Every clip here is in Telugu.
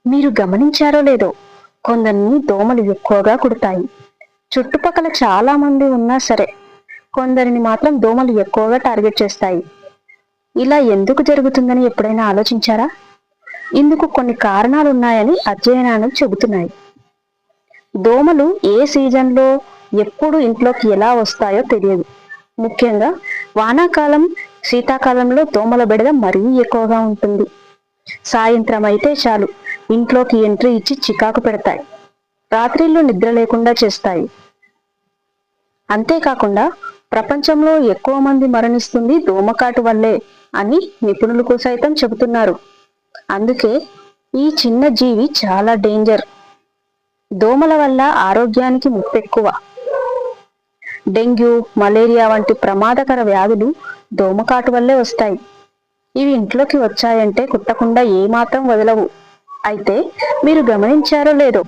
మీరు గమనించారో లేదో, కొందరిని దోమలు ఎక్కువగా కుడతాయి. చుట్టుపక్కల చాలా మంది ఉన్నా సరే కొందరిని మాత్రం దోమలు ఎక్కువగా టార్గెట్ చేస్తాయి. ఇలా ఎందుకు జరుగుతుందని ఎప్పుడైనా ఆలోచించారా? ఇందుకు కొన్ని కారణాలు ఉన్నాయని అధ్యయనాలు చెబుతున్నాయి. దోమలు ఏ సీజన్లో ఎప్పుడు ఇంట్లోకి ఎలా వస్తాయో తెలియదు. ముఖ్యంగా వానాకాలం, శీతాకాలంలో దోమల బెడద మరీ ఎక్కువగా ఉంటుంది. సాయంత్రం అయితే చాలు ఇంట్లోకి ఎంట్రీ ఇచ్చి చికాకు పెడతాయి. రాత్రిళ్ళు నిద్ర లేకుండా చేస్తాయి. అంతేకాకుండా ప్రపంచంలో ఎక్కువ మంది మరణిస్తుంది దోమకాటు వల్లే అని నిపుణులు సైతం చెబుతున్నారు. అందుకే ఈ చిన్న జీవి చాలా డేంజర్. దోమల వల్ల ఆరోగ్యానికి ముప్పెక్కువ. డెంగ్యూ, మలేరియా వంటి ప్రమాదకర వ్యాధులు దోమకాటు వల్లే వస్తాయి. ఇవి ఇంట్లోకి వచ్చాయంటే కుట్టకుండా ఏమాత్రం వదలవు. అయితే మీరు గమనించారో లేదో,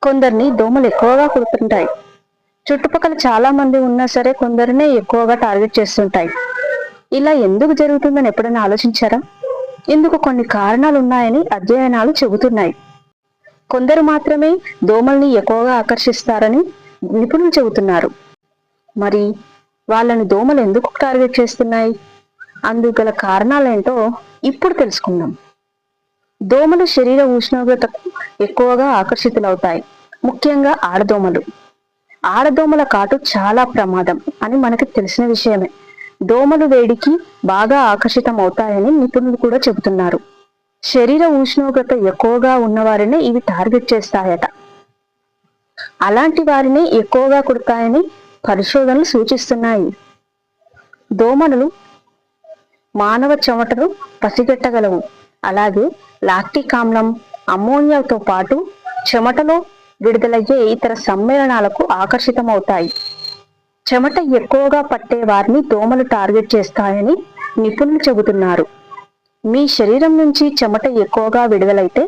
కొందరిని దోమలు ఎక్కువగా కుడుతుంటాయి. చుట్టుపక్కల చాలా మంది ఉన్నా సరే కొందరినే ఎక్కువగా టార్గెట్ చేస్తుంటాయి. ఇలా ఎందుకు జరుగుతుందని ఎప్పుడైనా ఆలోచించారా? ఇందుకు కొన్ని కారణాలు ఉన్నాయని అధ్యయనాలు చెబుతున్నాయి. కొందరు మాత్రమే దోమల్ని ఎక్కువగా ఆకర్షిస్తారని నిపుణులు చెబుతున్నారు. మరి వాళ్ళని దోమలు ఎందుకు టార్గెట్ చేస్తున్నాయి? అందుకు గల కారణాలేంటో ఇప్పుడు తెలుసుకుందాం. దోమలు శరీర ఉష్ణోగ్రతకు ఎక్కువగా ఆకర్షితులవుతాయి. ముఖ్యంగా ఆడదోమలు. ఆడదోమల కాటు చాలా ప్రమాదం అని మనకి తెలిసిన విషయమే. దోమలు వేడికి బాగా ఆకర్షితం అవుతాయని నిపుణులు కూడా చెబుతున్నారు. శరీర ఉష్ణోగ్రత ఎక్కువగా ఉన్నవారినే ఇవి టార్గెట్ చేస్తాయట. అలాంటి వారిని ఎక్కువగా కుడతాయని పరిశోధనలు సూచిస్తున్నాయి. దోమలు మానవ చెమటను పసిగట్టగలవు. అలాగే లాక్టిక్ ఆమ్లం, అమ్మోనియాతో పాటు చెమటలో విడుదలయ్యే ఇతర సమ్మేళనాలకు ఆకర్షితమవుతాయి. చెమట ఎక్కువగా పట్టే వారిని దోమలు టార్గెట్ చేస్తాయని నిపుణులు చెబుతున్నారు. మీ శరీరం నుంచి చెమట ఎక్కువగా విడుదలైతే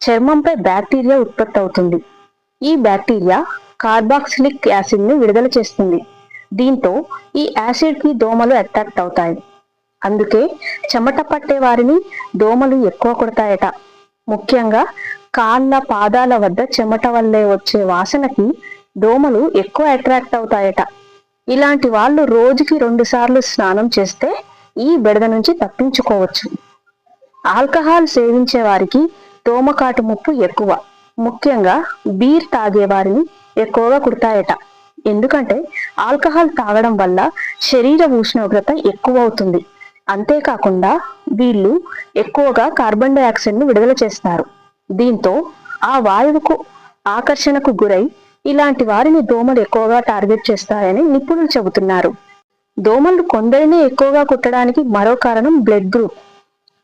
చర్మంపై బ్యాక్టీరియా ఉత్పత్తి అవుతుంది. ఈ బ్యాక్టీరియా కార్బాక్సిలిక్ యాసిడ్ ని విడుదల చేస్తుంది. దీంతో ఈ యాసిడ్ కి దోమలు అట్రాక్ట్ అవుతాయి. అందుకే చెమట పట్టే వారిని దోమలు ఎక్కువ కొడతాయట. ముఖ్యంగా కాళ్ళ, పాదాల వద్ద చెమట వల్లే వచ్చే వాసనకి దోమలు ఎక్కువ అట్రాక్ట్ అవుతాయట. ఇలాంటి వాళ్ళు రోజుకి 2 సార్లు స్నానం చేస్తే ఈ బెడద నుంచి తప్పించుకోవచ్చు. ఆల్కహాల్ సేవించే వారికి దోమకాటు ముప్పు ఎక్కువ. ముఖ్యంగా బీర్ తాగే వారిని ఎక్కువగా కుడతాయట. ఎందుకంటే ఆల్కహాల్ తాగడం వల్ల శరీర ఉష్ణోగ్రత ఎక్కువ అవుతుంది. అంతేకాకుండా వీళ్ళు ఎక్కువగా కార్బన్ డైఆక్సైడ్ ను విడుదల చేస్తారు. దీంతో ఆ వాయువుకు ఆకర్షణకు గురై ఇలాంటి వారిని దోమలు ఎక్కువగా టార్గెట్ చేస్తాయని నిపుణులు చెబుతున్నారు. దోమలు కొందరిని ఎక్కువగా కుట్టడానికి మరో కారణం బ్లడ్ గ్రూప్.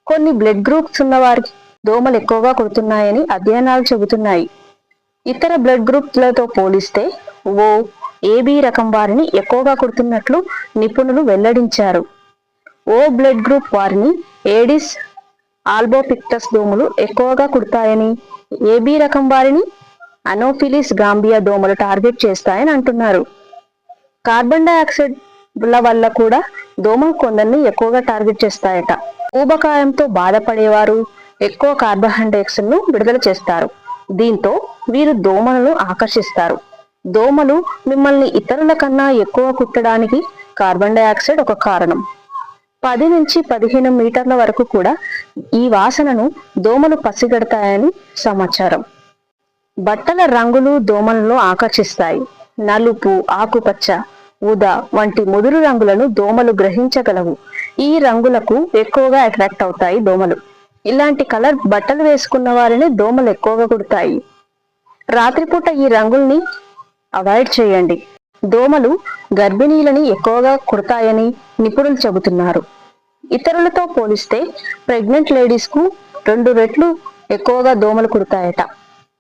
కొన్ని బ్లడ్ గ్రూప్స్ ఉన్న వారికి దోమలు ఎక్కువగా కుడుతున్నాయని అధ్యయనాలు చెబుతున్నాయి. ఇతర బ్లడ్ గ్రూప్లతో పోలిస్తే ఓ, ఏబి రకం వారిని ఎక్కువగా కుడుతున్నట్లు నిపుణులు వెల్లడించారు. ఓ బ్లడ్ గ్రూప్ వారిని ఏడిస్ ఆల్బోపిక్టస్ దోమలు ఎక్కువగా కుడతాయని, ఏబి రకం వారిని అనోఫిలిస్ గాంబియా దోమలు టార్గెట్ చేస్తాయని అంటున్నారు. కార్బన్ డైఆక్సైడ్ వల్ల కూడా దోమలు కొందరిని ఎక్కువగా టార్గెట్ చేస్తాయట. ఊబకాయంతో బాధపడేవారు ఎక్కువ కార్బోహైడ్రేట్స్ ను విడుదల చేస్తారు. దీంతో వీరు దోమలను ఆకర్షిస్తారు. దోమలు మిమ్మల్ని ఇతరుల కన్నా ఎక్కువ కుట్టడానికి కార్బన్ డైఆక్సైడ్ ఒక కారణం. 10 నుంచి 15 మీటర్ల వరకు కూడా ఈ వాసనను దోమలు పసిగడతాయని సమాచారం. బట్టల రంగులు దోమలను ఆకర్షిస్తాయి. నలుపు, ఆకుపచ్చ, ఊదా వంటి ముదురు రంగులను దోమలు గ్రహించగలవు. ఈ రంగులకు ఎక్కువగా అట్రాక్ట్ అవుతాయి దోమలు. ఇలాంటి కలర్ బట్టలు వేసుకున్న వారిని దోమలు ఎక్కువగా కుడతాయి. రాత్రిపూట ఈ రంగుల్ని అవాయిడ్ చేయండి. దోమలు గర్భిణీలని ఎక్కువగా కుడతాయని నిపుణులు చెబుతున్నారు. ఇతరులతో పోలిస్తే ప్రెగ్నెంట్ లేడీస్ కు 2 రెట్లు ఎక్కువగా దోమలు కుడతాయట.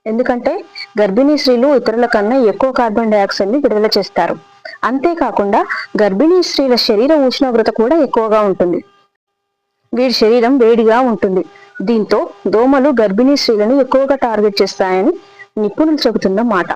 ఎందుకంటే గర్భిణీ స్త్రీలు ఇతరుల కన్నా ఎక్కువ కార్బన్ డైఆక్సైడ్ ని విడుదల చేస్తారు. అంతేకాకుండా గర్భిణీ స్త్రీల శరీర ఉష్ణోగ్రత కూడా ఎక్కువగా ఉంటుంది. వీరి శరీరం వేడిగా ఉంటుంది. దీంతో దోమలు గర్భిణీ స్త్రీలను ఎక్కువగా టార్గెట్ చేస్తాయని నిపుణులు చెబుతున్న మాట.